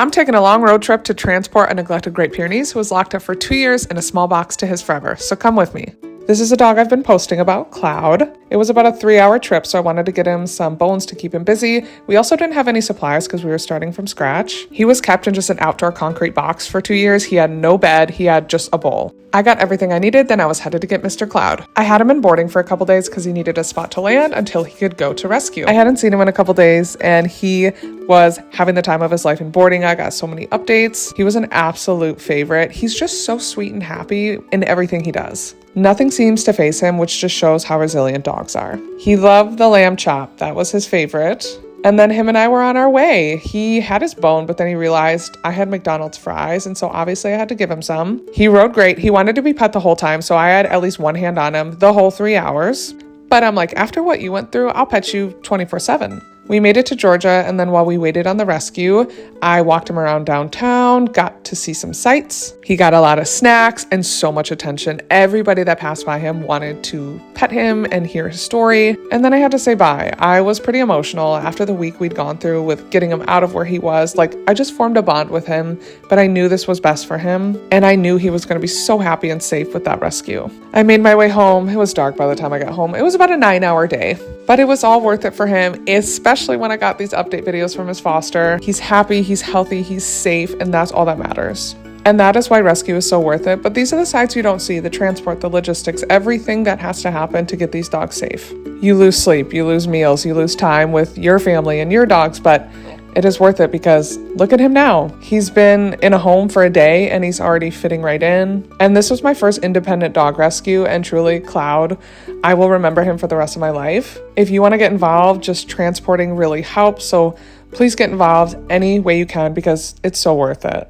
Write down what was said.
I'm taking a long road trip to transport a neglected Great Pyrenees who was locked up for 2 years in a small box to his forever, so come with me. This is a dog I've been posting about, Cloud. It was about a 3-hour trip, so I wanted to get him some bones to keep him busy. We also didn't have any supplies because we were starting from scratch. He was kept in just an outdoor concrete box for 2 years. He had no bed, he had just a bowl. I got everything I needed, then I was headed to get Mr. Cloud. I had him in boarding for a couple days because he needed a spot to land until he could go to rescue. I hadn't seen him in a couple days and he was having the time of his life in boarding. I got so many updates. He was an absolute favorite. He's just so sweet and happy in everything he does. Nothing seems to faze him, which just shows how resilient dogs are. He loved the lamb chop. That was his favorite. And then him and I were on our way. He had his bone, but then he realized I had McDonald's fries, and so obviously I had to give him some. He rode great. He wanted to be pet the whole time, so I had at least one hand on him the whole 3 hours. But I'm like, after what you went through, I'll pet you 24/7. We made it to Georgia, and then while we waited on the rescue, I walked him around downtown, got to see some sights. He got a lot of snacks and so much attention. Everybody that passed by him wanted to pet him and hear his story. And then I had to say bye. I was pretty emotional after the week we'd gone through with getting him out of where he was. Like, I just formed a bond with him, but I knew this was best for him. And I knew he was going to be so happy and safe with that rescue. I made my way home. It was dark by the time I got home. It was about a 9-hour day. But it was all worth it for him, especially when I got these update videos from his foster. He's happy, he's healthy, he's safe, and that's all that matters. And that is why rescue is so worth it. But these are the sides you don't see: the transport, the logistics, everything that has to happen to get these dogs safe. You lose sleep, you lose meals, you lose time with your family and your dogs, but it is worth it because look at him now. He's been in a home for a day and he's already fitting right in. And this was my first independent dog rescue, and truly, Cloud, I will remember him for the rest of my life. If you want to get involved, just transporting really helps. So please get involved any way you can because it's so worth it.